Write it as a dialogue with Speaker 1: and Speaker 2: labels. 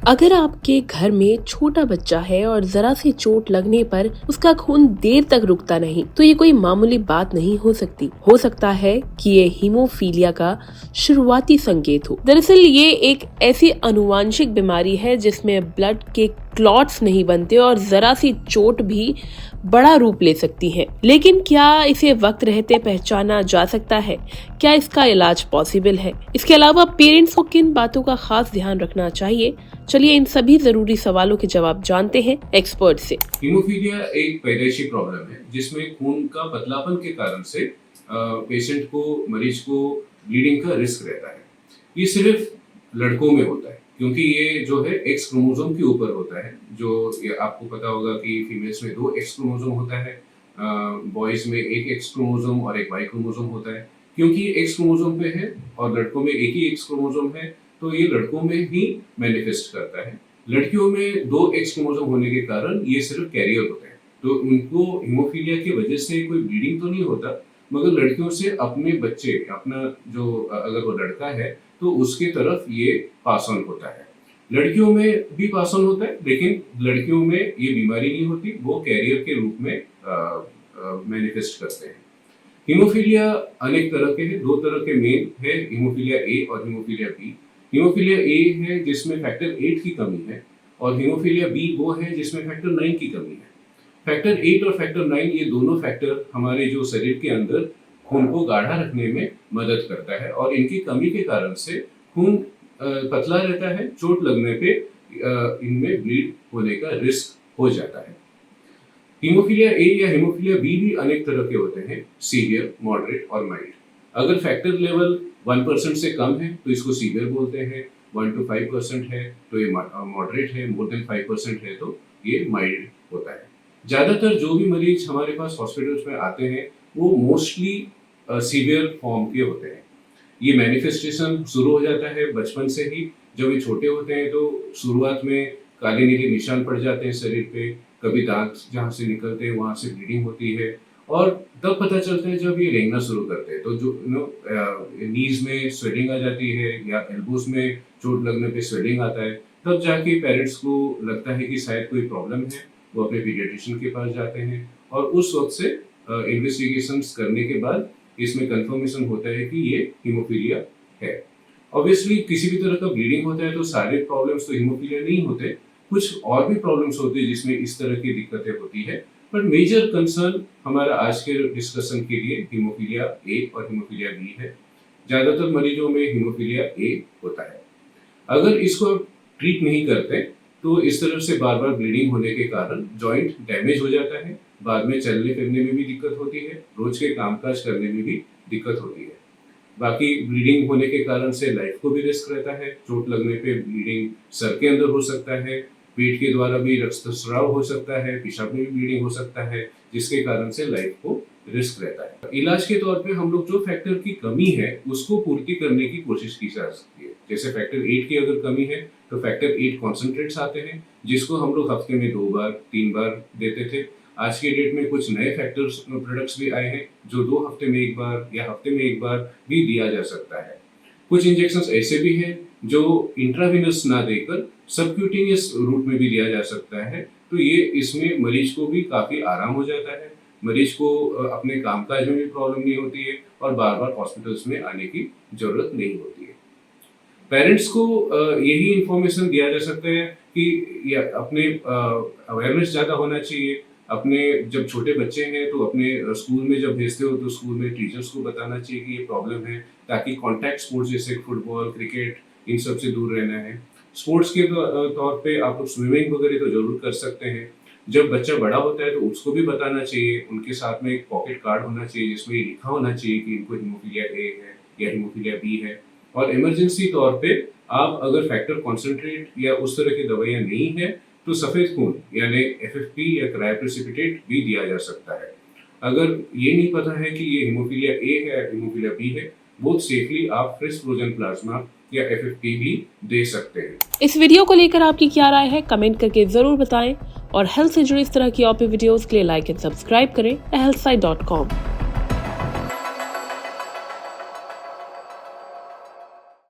Speaker 1: अगर आपके घर में छोटा बच्चा है और जरा सी चोट लगने पर उसका खून देर तक रुकता नहीं, तो ये कोई मामूली बात नहीं हो सकती। हो सकता है कि ये हीमोफीलिया का शुरुआती संकेत हो। दरअसल ये एक ऐसी आनुवांशिक बीमारी है जिसमें ब्लड के क्लॉट्स नहीं बनते और जरा सी चोट भी बड़ा रूप ले सकती है। लेकिन क्या इसे वक्त रहते पहचाना जा सकता है? क्या इसका इलाज पॉसिबल है? इसके अलावा पेरेंट्स को किन बातों का खास ध्यान रखना चाहिए? चलिए इन सभी जरूरी सवालों के जवाब जानते हैं एक्सपर्ट से।
Speaker 2: हीमोफीलिया एक पैदाइशी प्रॉब्लम है जिसमें खून का पतलापन के कारण से पेशेंट को, मरीज को ब्लीडिंग का रिस्क रहता है। ये सिर्फ लड़कों में होता है क्योंकि ये जो है एक्स क्रोमोसोम के ऊपर होता है। जो ये आपको पता होगा कि फीमेल्स में 2 एक्स क्रोमोसोम होता है, बॉयज में 1 एक्स क्रोमोसोम और 1 वाई क्रोमोसोम होता है। क्योंकि ये एक्स क्रोमोसोम पे है और लड़कों में एक ही एक्स क्रोमोसोम है, तो ये लड़कों में ही मैनिफेस्ट करता है। लड़कियों में 2 एक्स क्रोमोसोम होने के कारण ये सिर्फ कैरियर होते हैं, तो उनको हीमोफीलिया की वजह से कोई ब्लीडिंग तो नहीं होता, मगर लड़कियों से अपने बच्चे, अपना जो अगर वो लड़का है तो उसके तरफ ये पास ऑन होता है। लड़कियों में भी पास ऑन होता है, लेकिन लड़कियों में ये बीमारी नहीं होती, वो कैरियर के रूप में मैनिफेस्ट करते हैं। हीमोफीलिया अनेक तरह के हैं, 2 तरह के मेन है, हीमोफीलिया ए और हीमोफीलिया बी। हीमोफीलिया ए है जिसमें फैक्टर 8 की कमी है और हीमोफीलिया बी वो है जिसमें फैक्टर 9 की कमी है। फैक्टर 8 और फैक्टर 9 ये दोनों फैक्टर हमारे जो शरीर के अंदर खून को गाढ़ा रखने में मदद करता है और इनकी कमी के कारण से खून पतला रहता है। चोट लगने पे इनमें ब्लीड होने का रिस्क हो जाता है। हीमोफीलिया ए या हीमोफीलिया बी भी अनेक तरह के होते हैं, सीवियर, मॉडरेट और माइल्ड। अगर फैक्टर लेवल 1% से कम है तो इसको सीवियर बोलते हैं, 1 to 5% है तो ये मॉडरेट है, मोर देन 5% है तो ये माइल्ड होता है। ज्यादातर जो भी मरीज हमारे पास हॉस्पिटल्स में आते हैं वो मोस्टली सीवियर फॉर्म के होते हैं। ये मैनिफेस्टेशन शुरू हो जाता है बचपन से ही। जब ये छोटे होते हैं तो शुरुआत में काले नीले निशान पड़ जाते हैं शरीर पे, कभी दांत जहाँ से निकलते हैं वहां से ब्लीडिंग होती है और तब पता चलता है जब ये रेंगना शुरू करते हैं तो जो नीज में स्वेलिंग आ जाती है या एल्बोस में चोट लगने पे स्वेलिंग आता है, तब जाके पेरेंट्स को लगता है कि शायद कोई प्रॉब्लम है। वो अपने पीडियाट्रिशियन के पास जाते हैं और उस वक्त से इन्वेस्टिगेशंस करने के बाद इसमें कंफर्मेशन होता है कि ये हीमोफीलिया है। ऑब्वियसली किसी भी तरह का ब्लीडिंग होता है तो सारे प्रॉब्लम्स तो हीमोफीलिया नहीं होते, कुछ और भी प्रॉब्लम्स होती है जिसमें इस तरह की दिक्कतें होती है। पर मेजर कंसर्न हमारा आज के डिस्कशन के लिए हीमोफीलिया ए और हीमोफीलिया बी है। ज्यादातर मरीजों में हीमोफीलिया ए होता है। अगर इसको ट्रीट नहीं करते तो इस तरह से बार बार ब्लीडिंग होने के कारण जॉइंट डैमेज हो जाता है, बाद में चलने फिरने में भी दिक्कत होती है, रोज के कामकाज करने में भी दिक्कत होती है। बाकी ब्लीडिंग होने के कारण से लाइफ को भी रिस्क रहता है। चोट लगने पे ब्लीडिंग सर के अंदर हो सकता है, पेट के द्वारा भी रक्तस्राव हो सकता है, पेशाब में भी ब्लीडिंग हो सकता है, जिसके कारण से लाइफ को रिस्क रहता है। इलाज के तौर पे हम लोग जो फैक्टर की कमी है उसको पूर्ति करने की कोशिश की जा सकती है। जैसे फैक्टर 8 की अगर कमी है तो फैक्टर 8 कॉन्सेंट्रेट्स आते हैं जिसको हम लोग हफ्ते में 2 बार 3 बार देते थे। आज के डेट में कुछ नए फैक्टर्स प्रोडक्ट्स भी आए हैं जो 2 हफ्ते में 1 बार या हफ्ते में 1 बार भी दिया जा सकता है। कुछ इंजेक्शंस ऐसे भी हैं जो इंट्रावेनस ना देकर सबक्यूटेनियस रूट में भी दिया जा सकता है, तो ये इसमें मरीज को भी काफी आराम हो जाता है। मरीज को अपने कामकाज में भी प्रॉब्लम नहीं होती है और बार बार हॉस्पिटल्स में आने की जरूरत नहीं होती है। पेरेंट्स को यही इंफॉर्मेशन दिया जा सकता है कि अपने अवेयरनेस ज़्यादा होना चाहिए। अपने जब छोटे बच्चे हैं तो अपने स्कूल में जब भेजते हो तो स्कूल में टीचर्स को बताना चाहिए कि ये प्रॉब्लम है, ताकि कॉन्टैक्ट स्पोर्ट्स जैसे फुटबॉल, क्रिकेट, इन सब से दूर रहना है। स्पोर्ट्स के तौर पे आप स्विमिंग वगैरह तो जरूर कर सकते हैं। जब बच्चा बड़ा होता है तो उसको भी बताना चाहिए, उनके साथ में एक पॉकेट कार्ड होना चाहिए जिसमें लिखा होना चाहिए कि इनको हीमोफीलिया ए है या हीमोफीलिया बी है। और इमरजेंसी तौर पे आप अगर फैक्टर कॉन्सेंट्रेट या उस तरह की दवाइयाँ नहीं है तो सफेद खून यानी FFP या क्रायोप्रेसिपिटेट भी दिया जा सकता है। अगर ये नहीं पता है कि ये हीमोफीलिया ए है हीमोफीलिया बी है, बहुत सेफली आप फ्रेश फ्रोजन प्लाज्मा या FFP भी दे सकते हैं।
Speaker 1: इस वीडियो को लेकर आपकी क्या राय है, कमेंट करके जरूर बताएं और हेल्थ से जुड़ी इस तरह की और भी वीडियोस के लिए लाइक एंड सब्सक्राइब करें healthsite.com।